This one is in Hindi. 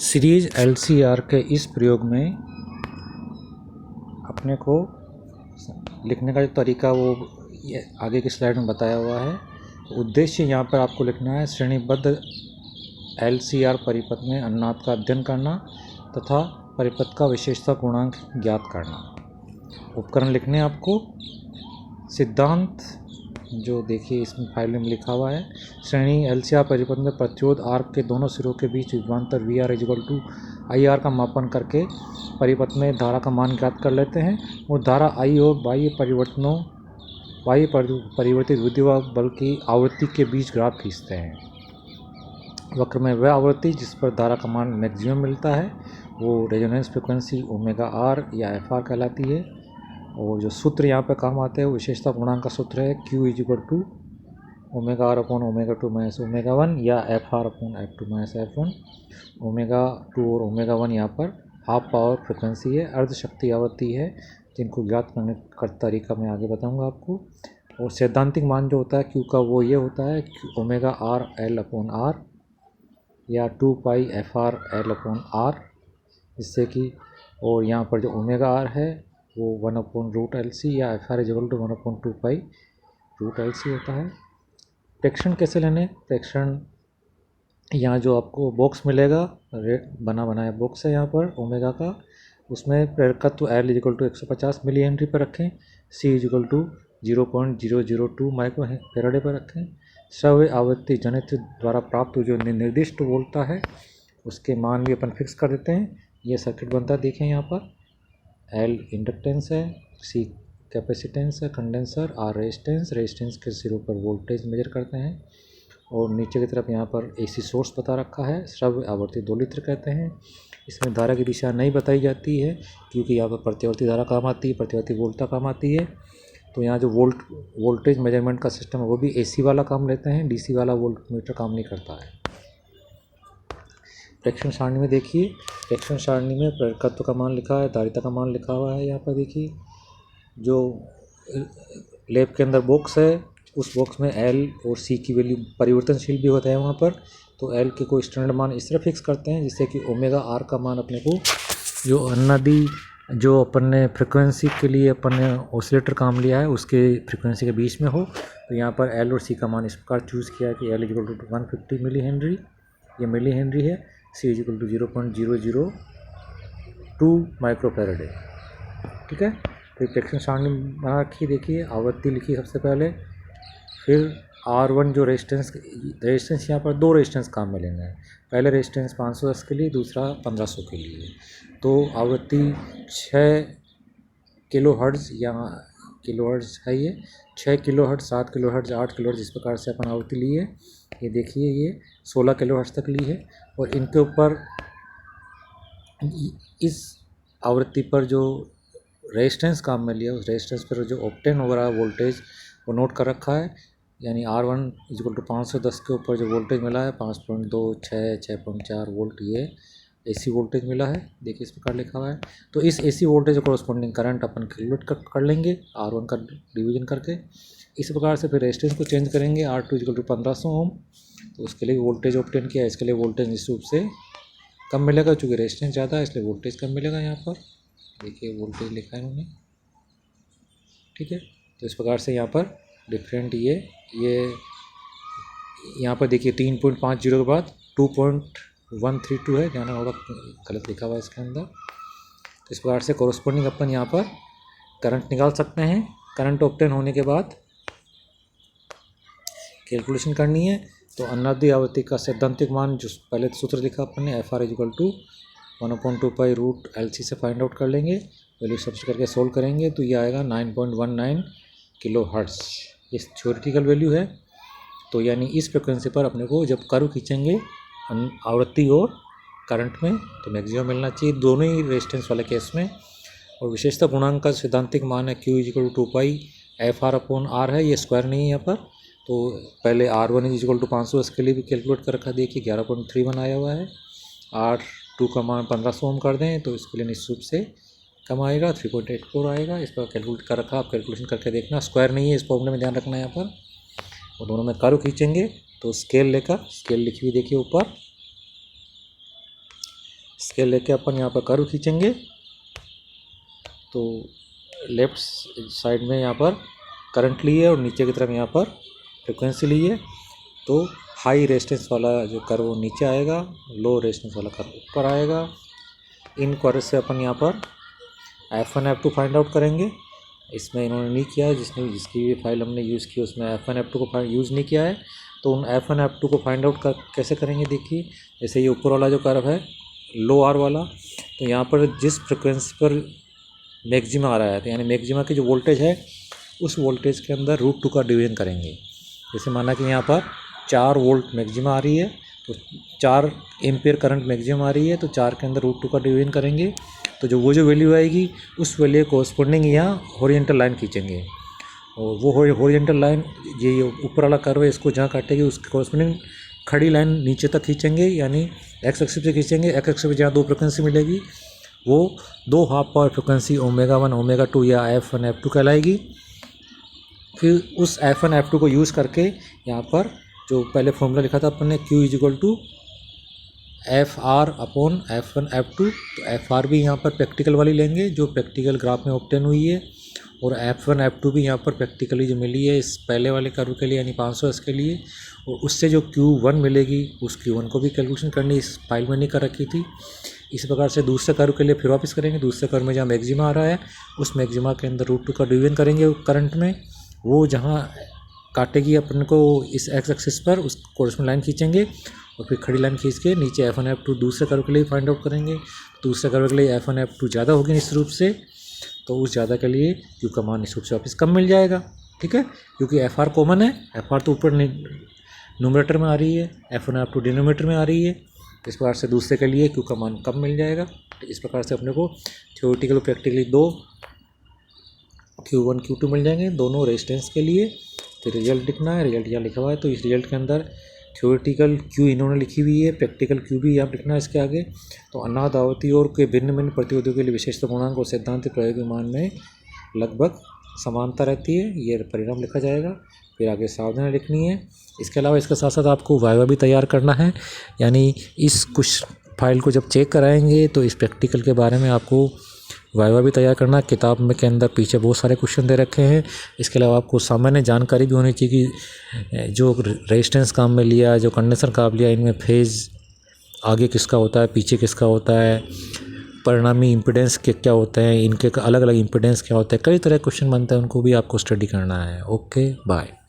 सीरीज LCR के इस प्रयोग में अपने को लिखने का जो तरीका वो ये आगे की स्लाइड में बताया हुआ है। उद्देश्य यहाँ पर आपको लिखना है श्रेणीबद्ध LCR परिपथ में अनुनाद का अध्ययन करना तथा परिपथ का विशेषता गुणांक ज्ञात करना। उपकरण लिखने आपको। सिद्धांत जो देखिए इसमें फाइल में लिखा हुआ है, श्रेणी LCR परिपथ में प्रतिरोध R के दोनों सिरों के बीच विभवांतर VR = IR का मापन करके परिपथ में धारा का मान ज्ञात कर लेते हैं और धारा I और बाह्य परिवर्तित विद्युत बल की आवृत्ति के बीच ग्राफ खींचते हैं। वक्र में वह आवृत्ति जिस पर धारा का मान मैक्सिमम मिलता है वो रेजोनेंस फ्रिक्वेंसी ω/R या FR कहलाती है। और जो सूत्र यहाँ पे काम आते हैं वो विशेषता गुणांक का सूत्र है Q = ω/ω2 - ω1 या FR/F2 - F1। ω2 और ω1 यहाँ पर हाफ पावर फ्रिक्वेंसी है, अर्ध शक्ति आवृत्ति है, जिनको ज्ञात करने का तरीका मैं आगे बताऊंगा आपको। और सैद्धांतिक मान जो होता है Q का वो ये होता है ω/L/R या 2πFR/L/R, जिससे कि और यहाँ पर जो ω/R है वो 1/√LC या FR = 1/2π√LC होता है। प्रेक्षण कैसे लेने? प्रेक्षण यहाँ जो आपको बॉक्स मिलेगा, बना बनाया बॉक्स है यहाँ पर ओमेगा का, उसमें प्रेरकत्व L = 150 मिली हेनरी पर रखें, C = 0.002 माइक्रो फैराडे पर रखें। श्रव्य आवृत्ति जनित्र द्वारा प्राप्त जो निर्दिष्ट वोल्टता है उसके मान भी अपन फिक्स कर देते हैं। ये सर्किट बनता है, देखें यहाँ पर L इंडक्टेंस है, C कैपेसिटेंस है, कंडेंसर, R रेजिस्टेंस के सिरों पर वोल्टेज मेजर करते हैं और नीचे की तरफ यहाँ पर AC सोर्स बता रखा है। श्रव्य आवृत्ति 2 लीटर कहते हैं। इसमें धारा की दिशा नहीं बताई जाती है क्योंकि यहाँ पर प्रतिवर्ती धारा काम आती है, प्रतिवर्ती वोल्टता काम आती है। तो यहाँ जो वोल्टेज मेजरमेंट का सिस्टम है वो भी AC वाला काम लेते हैं, DC वाला वोल्टमीटर काम नहीं करता है। प्रेक्षण सारणी में देखिए, प्रेक्षण सारणी में प्रेरकत्व का मान लिखा है, धारिता का मान लिखा हुआ है। यहाँ पर देखिए जो लैब के अंदर बॉक्स है उस बॉक्स में L और C की वैल्यू परिवर्तनशील भी होता है वहाँ पर। तो L के कोई स्टैंडर्ड मान इस तरह फिक्स करते हैं जिससे कि ω/R का मान अपने को जो अनुनादी जो अपन ने फ्रिक्वेंसी के लिए अपन ने ऑसिलेटर काम लिया है उसके फ्रिक्वेंसी के बीच में हो। तो यहाँ पर L और C का मान इस प्रकार चूज़ किया है कि L = 150 मिली हेनरी, ये मिली हेनरी है, C = 0.002 माइक्रो फैराडे। ठीक है, तो प्रेक्षण सारणी बना रखी, देखिए आवृत्ति लिखी सबसे पहले, फिर R1 जो रेजिस्टेंस यहाँ पर 2 रेजिस्टेंस काम में लेना है। पहले रेजिस्टेंस 510 के लिए, दूसरा 1500 के लिए। तो आवृत्ति 6 किलोहर्ट्ज़ या किलोहर्ट्ज़ है, ये 6 किलोहर्ट्ज़, 7 किलोहर्ट्ज़, 8 किलोहर्ट्ज़, इस प्रकार से अपन आवृत्ति ली है। ये देखिए ये 16 किलोहर्ट्ज़ तक ली है और इनके ऊपर इस आवृत्ति पर जो रेजिस्टेंस काम में लिया उस रेजिस्टेंस पर जो ऑब्टेन हो रहा है वोल्टेज वो नोट कर रखा है। यानी R1 = 510 के ऊपर जो वोल्टेज मिला है 5.2, 6, 6.4 वोल्ट, ये AC वोल्टेज मिला है, देखिए इस प्रकार लिखा हुआ है। तो इस AC वोल्टेज को कॉरस्पॉन्डिंग करंट अपन कैलकुलेट कर लेंगे R1 का डिवीजन करके। इस प्रकार से फिर रेजिस्टेंस को चेंज करेंगे, R2 = 1500 ओम, तो उसके लिए वोल्टेज ऑब्टेन किया, इसके लिए वोल्टेज निश्चित रूप से कम मिलेगा चूँकि रेजिस्टेंस ज़्यादा है इसलिए वोल्टेज कम मिलेगा। यहाँ पर देखिए वोल्टेज लिखा है उन्होंने, ठीक है। तो इस प्रकार से यहाँ पर डिफरेंट ये यहाँ पर देखिए 3.50 के बाद 2.132 है, जाना होगा गलत लिखा हुआ है इसके अंदर। तो इस प्रकार से कॉरस्पॉन्डिंग अपन यहाँ पर करंट निकाल सकते हैं। करंट ऑब्टेन होने के बाद कैलकुलेशन करनी है। तो अनुनादी आवृत्ति का सैद्धांतिक मान जो पहले सूत्र लिखा अपन ने FR = 1/2π√LC से फाइंड आउट कर लेंगे, वैल्यू सब्सिट्यूट करके सोल्व करेंगे तो ये आएगा 9.19 किलोहर्ट्ज़, इस थ्योरेटिकल वैल्यू है। तो यानी इस फ्रिक्वेंसी पर अपने को जब कर्व खींचेंगे आवृत्ति और करंट में तो मैक्सिमम मिलना चाहिए दोनों ही रेजिस्टेंस वाले केस में। और विशेषता गुणांक का सैद्धांतिक मान है Q = 2πFR/R है, ये स्क्वायर नहीं है यहाँ पर। तो पहले R1 = 510 के लिए भी कैलकुलेट कर रखा, देखिए 11.31 आया हुआ है। R2 का मान 1500 ओम कर दें तो इसके लिए निश्चित रूप से कम आएगा, 3.84 आएगा। इस पर कैलकुलेट कर रखा, आप कैलकुलेशन करके देखना, स्क्वायर नहीं है, इस प्रॉब्लम में ध्यान रखना है यहाँ पर। और दोनों में कर्व खींचेंगे तो स्केल लेकर, स्केल लिखी हुई देखिए ऊपर, स्केल लेके अपन यहाँ पर कर्व खींचेंगे तो लेफ्ट साइड में यहाँ पर करंट लिए और नीचे की तरफ यहाँ पर फ्रिक्वेंसी लिए, तो हाई रेजिस्टेंस वाला जो कर्व वो नीचे आएगा, लो रेजिस्टेंस वाला कर्व ऊपर आएगा। इन कर्व से अपन यहाँ पर F1 F2 फाइंड आउट करेंगे। इसमें इन्होंने नहीं किया है, जिसकी भी फाइल हमने यूज़ की उसमें F1 F2 को यूज़ नहीं किया है। तो उन F1 F2 को फाइंड आउट कैसे करेंगे, देखिए जैसे ये ऊपर वाला जो कर्व है लो आर वाला, तो यहाँ पर जिस फ्रिक्वेंसी पर मैक्सिमा आ रहा है, तो यानी मैक्सिमा की जो वोल्टेज है उस वोल्टेज के अंदर √2 का डिवीजन करेंगे। जैसे माना कि यहाँ पर 4 वोल्ट मैक्सिमा आ रही है, तो 4 एम्पियर करंट मैक्सिमम आ रही है, तो 4 के अंदर √2 का डिवीजन करेंगे, तो जो वैल्यू आएगी उस वैल्यू कोरस्पोंडिंग यहाँ हॉरिजॉन्टल लाइन खींचेंगे। और वो हॉरिजॉन्टल लाइन ये ऊपर वाला कर्व है, इसको जहाँ काटेगी उसके कोरस्पोंडिंग खड़ी लाइन नीचे तक खींचेंगे, यानी एक्स एक्सिस पे खींचेंगे। एक्स एक्सिस पे जहाँ 2 फ्रिक्वेंसी मिलेगी वो 2 हाफ पावर फ्रिक्वेंसी ω1 ω2 या F1 F2 कहलाएगी। फिर उस F1 F2 को यूज़ करके यहाँ पर जो पहले फॉर्मूला लिखा था अपन ने Q = FR upon F1 F2, तो FR भी यहाँ पर प्रैक्टिकल वाली लेंगे जो प्रैक्टिकल ग्राफ में ऑब्टेन हुई है, और F1 F2 भी यहाँ पर प्रैक्टिकली जो मिली है इस पहले वाले कर्व के लिए यानी 500 के लिए, और उससे जो Q1 मिलेगी उस Q1 को भी कैलकुलेशन करनी, इस फाइल में नहीं कर रखी थी। इस प्रकार से दूसरे कर्व के लिए फिर वापस करेंगे। दूसरे कर्व में जहाँ मैक्सिमा आ रहा है उस मैक्सिमा के अंदर √2 का डिवीजन करेंगे करंट में, वो जहाँ काटेगी अपन को इस एक्स एक्सिस पर उस कोरस्पोंडिंग लाइन खींचेंगे, और फिर खड़ी लाइन खींच के नीचे F1 F2 दूसरे कर्व के लिए फाइंड आउट करेंगे। दूसरे कर्व के लिए F1 F2 ज़्यादा होगी इस रूप से, तो उस ज़्यादा के लिए Q का मान इस रूप से वापस कम मिल जाएगा। ठीक है, क्योंकि FR कॉमन है, FR तो ऊपर न्यूमरेटर में आ रही है, F1 F2 डिनोमिनेटर में आ रही है। इस प्रकार से दूसरे के लिए Q का मान कम मिल जाएगा। इस प्रकार से अपने को थ्योरेटिकल और प्रैक्टिकली 2 Q1 Q2 मिल जाएंगे दोनों रेजिस्टेंस के लिए। तो रिजल्ट लिखना है, रिजल्ट यहाँ लिखा हुआ है, तो इस रिजल्ट के अंदर थ्योरेटिकल Q इन्होंने लिखी हुई है, प्रैक्टिकल Q भी यहाँ लिखना है इसके आगे। तो अनाद आवृत्ति और के भिन्न भिन्न प्रतिरोधों के लिए विशेषता पूर्णांक और सैद्धांतिक प्रायोगिक मान में लगभग समानता रहती है, ये परिणाम लिखा जाएगा। फिर आगे सावधानी लिखनी है। इसके अलावा इसके साथ साथ आपको वाइवा भी तैयार करना है, यानी इस कुछ फाइल को जब चेक कराएंगे तो इस प्रैक्टिकल के बारे में आपको वाइवा भी तैयार करना। किताब में के अंदर पीछे बहुत सारे क्वेश्चन दे रखे हैं। इसके अलावा आपको सामान्य जानकारी भी होनी चाहिए कि जो रेजिस्टेंस काम में लिया, जो कंडेंसर काम लिया, इनमें फेज़ आगे किसका होता है, पीछे किसका होता है, परिणामी इम्पीडेंस के क्या होते हैं, इनके अलग अलग इम्पीडेंस क्या होता है, कई तरह के क्वेश्चन बनते हैं, उनको भी आपको स्टडी करना है। Okay, bye.